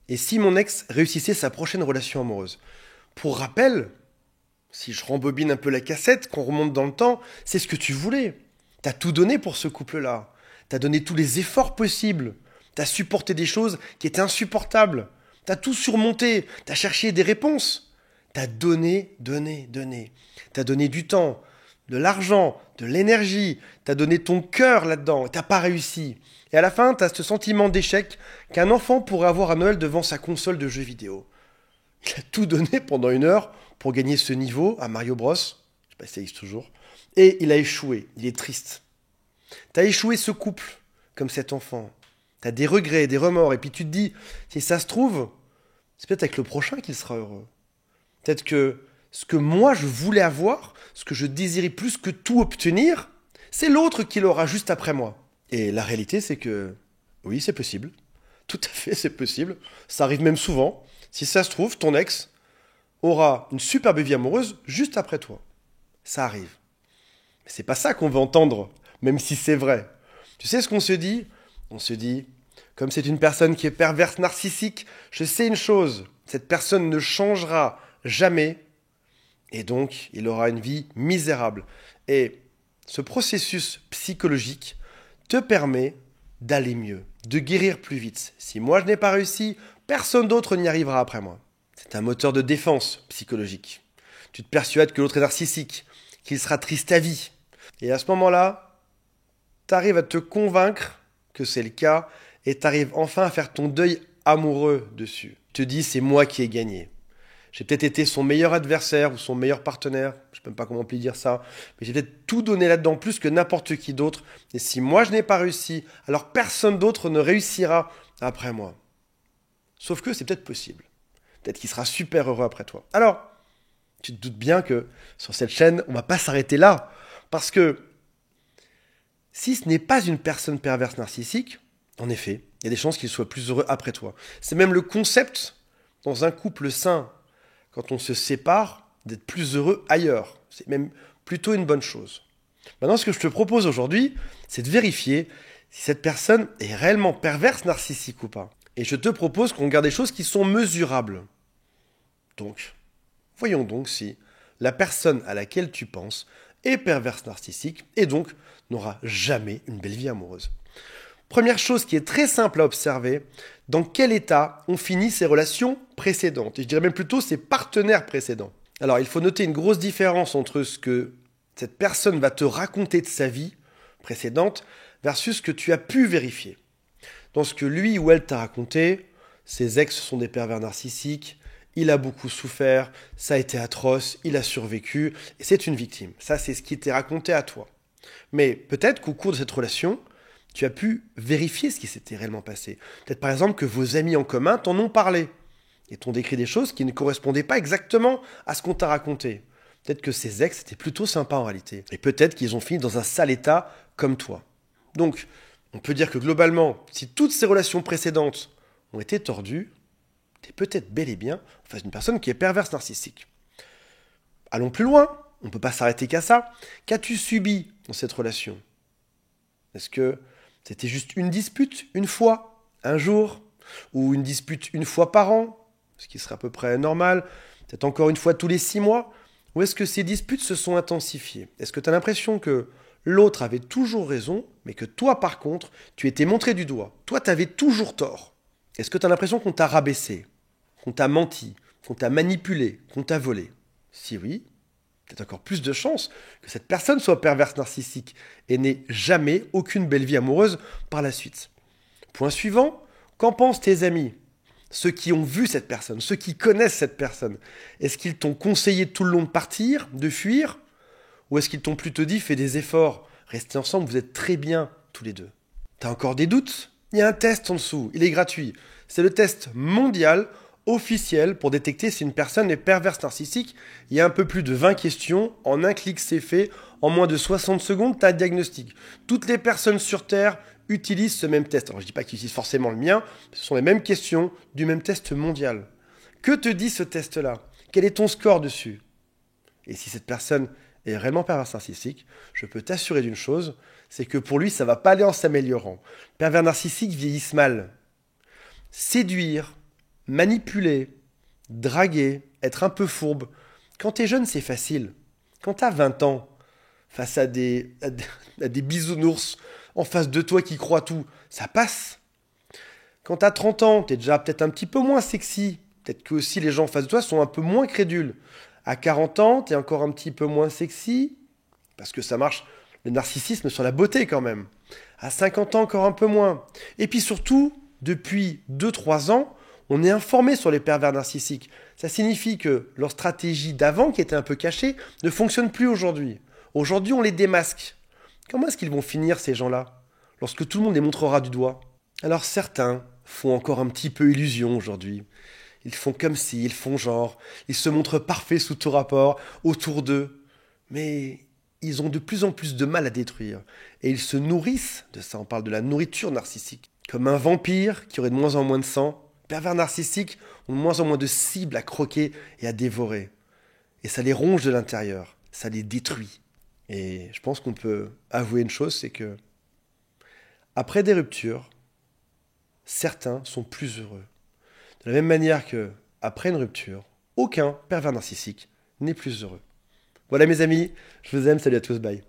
Et si mon ex réussissait sa prochaine relation amoureuse? Pour rappel, si je rembobine un peu la cassette, qu'on remonte dans le temps, c'est ce que tu voulais. T'as tout donné pour ce couple-là. T'as donné tous les efforts possibles. T'as supporté des choses qui étaient insupportables. T'as tout surmonté. T'as cherché des réponses. T'as donné, donné, donné. T'as donné du temps, de l'argent, de l'énergie. T'as donné ton cœur là-dedans. Et t'as pas réussi. Et à la fin, t'as ce sentiment d'échec qu'un enfant pourrait avoir à Noël devant sa console de jeux vidéo. Il a tout donné pendant 1 heure pour gagner ce niveau à Mario Bros. Je sais pas si ça existe toujours. Et il a échoué. Il est triste. T'as échoué ce couple, comme cet enfant. T'as des regrets, des remords. Et puis tu te dis, si ça se trouve, c'est peut-être avec le prochain qu'il sera heureux. Peut-être que ce que moi je voulais avoir, ce que je désirais plus que tout obtenir, c'est l'autre qui l'aura juste après moi. Et la réalité, c'est que oui, c'est possible. Tout à fait, c'est possible. Ça arrive même souvent. Si ça se trouve, ton ex aura une superbe vie amoureuse juste après toi. Ça arrive. Mais c'est pas ça qu'on veut entendre, même si c'est vrai. Tu sais ce qu'on se dit? On se dit, comme c'est une personne qui est perverse, narcissique, je sais une chose, cette personne ne changera jamais, et donc il aura une vie misérable. Et ce processus psychologique te permet d'aller mieux, de guérir plus vite. Si moi je n'ai pas réussi, personne d'autre n'y arrivera après moi. C'est un moteur de défense psychologique. Tu te persuades que l'autre est narcissique, qu'il sera triste à vie. Et à ce moment-là, tu arrives à te convaincre que c'est le cas et tu arrives enfin à faire ton deuil amoureux dessus. Tu te dis, c'est moi qui ai gagné. J'ai peut-être été son meilleur adversaire ou son meilleur partenaire, je ne sais même pas comment on peut dire ça, mais j'ai peut-être tout donné là-dedans plus que n'importe qui d'autre. Et si moi je n'ai pas réussi, alors personne d'autre ne réussira après moi. Sauf que c'est peut-être possible. Peut-être qu'il sera super heureux après toi. Alors, tu te doutes bien que sur cette chaîne, on ne va pas s'arrêter là. Parce que si ce n'est pas une personne perverse narcissique, en effet, il y a des chances qu'il soit plus heureux après toi. C'est même le concept dans un couple sain, quand on se sépare, d'être plus heureux ailleurs. C'est même plutôt une bonne chose. Maintenant, ce que je te propose aujourd'hui, c'est de vérifier si cette personne est réellement perverse narcissique ou pas. Et je te propose qu'on regarde des choses qui sont mesurables. Donc, voyons donc si la personne à laquelle tu penses est perverse narcissique et donc n'aura jamais une belle vie amoureuse. Première chose qui est très simple à observer, dans quel état ont fini ses relations précédentes. Et je dirais même plutôt ses partenaires précédents. Alors, il faut noter une grosse différence entre ce que cette personne va te raconter de sa vie précédente versus ce que tu as pu vérifier. Dans ce que lui ou elle t'a raconté, ses ex sont des pervers narcissiques, il a beaucoup souffert, ça a été atroce, il a survécu, et c'est une victime. Ça, c'est ce qui t'est raconté à toi. Mais peut-être qu'au cours de cette relation, tu as pu vérifier ce qui s'était réellement passé. Peut-être par exemple que vos amis en commun t'en ont parlé et t'ont décrit des choses qui ne correspondaient pas exactement à ce qu'on t'a raconté. Peut-être que ces ex étaient plutôt sympas en réalité. Et peut-être qu'ils ont fini dans un sale état comme toi. Donc, on peut dire que globalement, si toutes ces relations précédentes ont été tordues, tu es peut-être bel et bien en face d'une personne qui est perverse narcissique. Allons plus loin, on ne peut pas s'arrêter qu'à ça. Qu'as-tu subi dans cette relation? Est-ce que c'était juste une dispute, une fois, un jour, ou une dispute une fois par an, ce qui serait à peu près normal, peut-être encore une fois tous les 6 mois, ou est-ce que ces disputes se sont intensifiées? Est-ce que tu as l'impression que l'autre avait toujours raison, mais que toi, par contre, tu étais montré du doigt? Toi, tu avais toujours tort. Est-ce que tu as l'impression qu'on t'a rabaissé, qu'on t'a menti, qu'on t'a manipulé, qu'on t'a volé? Si oui, peut-être encore plus de chances que cette personne soit perverse narcissique et n'ait jamais aucune belle vie amoureuse par la suite. Point suivant, qu'en pensent tes amis? Ceux qui ont vu cette personne, ceux qui connaissent cette personne. Est-ce qu'ils t'ont conseillé tout le long de partir, de fuir? Ou est-ce qu'ils t'ont plutôt dit, fais des efforts, restez ensemble, vous êtes très bien tous les deux? T'as encore des doutes? Il y a un test en dessous, il est gratuit. C'est le test mondial officiel pour détecter si une personne est perverse narcissique. Il y a un peu plus de 20 questions. En un clic, c'est fait. En moins de 60 secondes, tu as un diagnostic. Toutes les personnes sur Terre utilisent ce même test. Alors, je ne dis pas qu'ils utilisent forcément le mien. Ce sont les mêmes questions du même test mondial. Que te dit ce test-là? Quel est ton score dessus? Et si cette personne est réellement perverse narcissique, je peux t'assurer d'une chose, c'est que pour lui, ça ne va pas aller en s'améliorant. Pervers narcissiques vieillissent mal. Séduire, manipuler, draguer, être un peu fourbe. Quand t'es jeune, c'est facile. Quand t'as 20 ans, face à des bisounours en face de toi qui croient tout, ça passe. Quand t'as 30 ans, t'es déjà peut-être un petit peu moins sexy. Peut-être que aussi les gens en face de toi sont un peu moins crédules. À 40 ans, t'es encore un petit peu moins sexy, parce que ça marche, le narcissisme sur la beauté quand même. À 50 ans, encore un peu moins. Et puis surtout, depuis 2-3 ans, on est informé sur les pervers narcissiques. Ça signifie que leur stratégie d'avant, qui était un peu cachée, ne fonctionne plus aujourd'hui. Aujourd'hui, on les démasque. Comment est-ce qu'ils vont finir, ces gens-là, lorsque tout le monde les montrera du doigt? Alors certains font encore un petit peu illusion aujourd'hui. Ils font comme si, ils font genre, ils se montrent parfaits sous tout rapport, autour d'eux. Mais ils ont de plus en plus de mal à détruire. Et ils se nourrissent de ça, on parle de la nourriture narcissique. Comme un vampire qui aurait de moins en moins de sang, pervers narcissiques ont de moins en moins de cibles à croquer et à dévorer. Et ça les ronge de l'intérieur, ça les détruit. Et je pense qu'on peut avouer une chose, c'est que après des ruptures, certains sont plus heureux. De la même manière que, après une rupture, aucun pervers narcissique n'est plus heureux. Voilà mes amis, je vous aime, salut à tous, bye.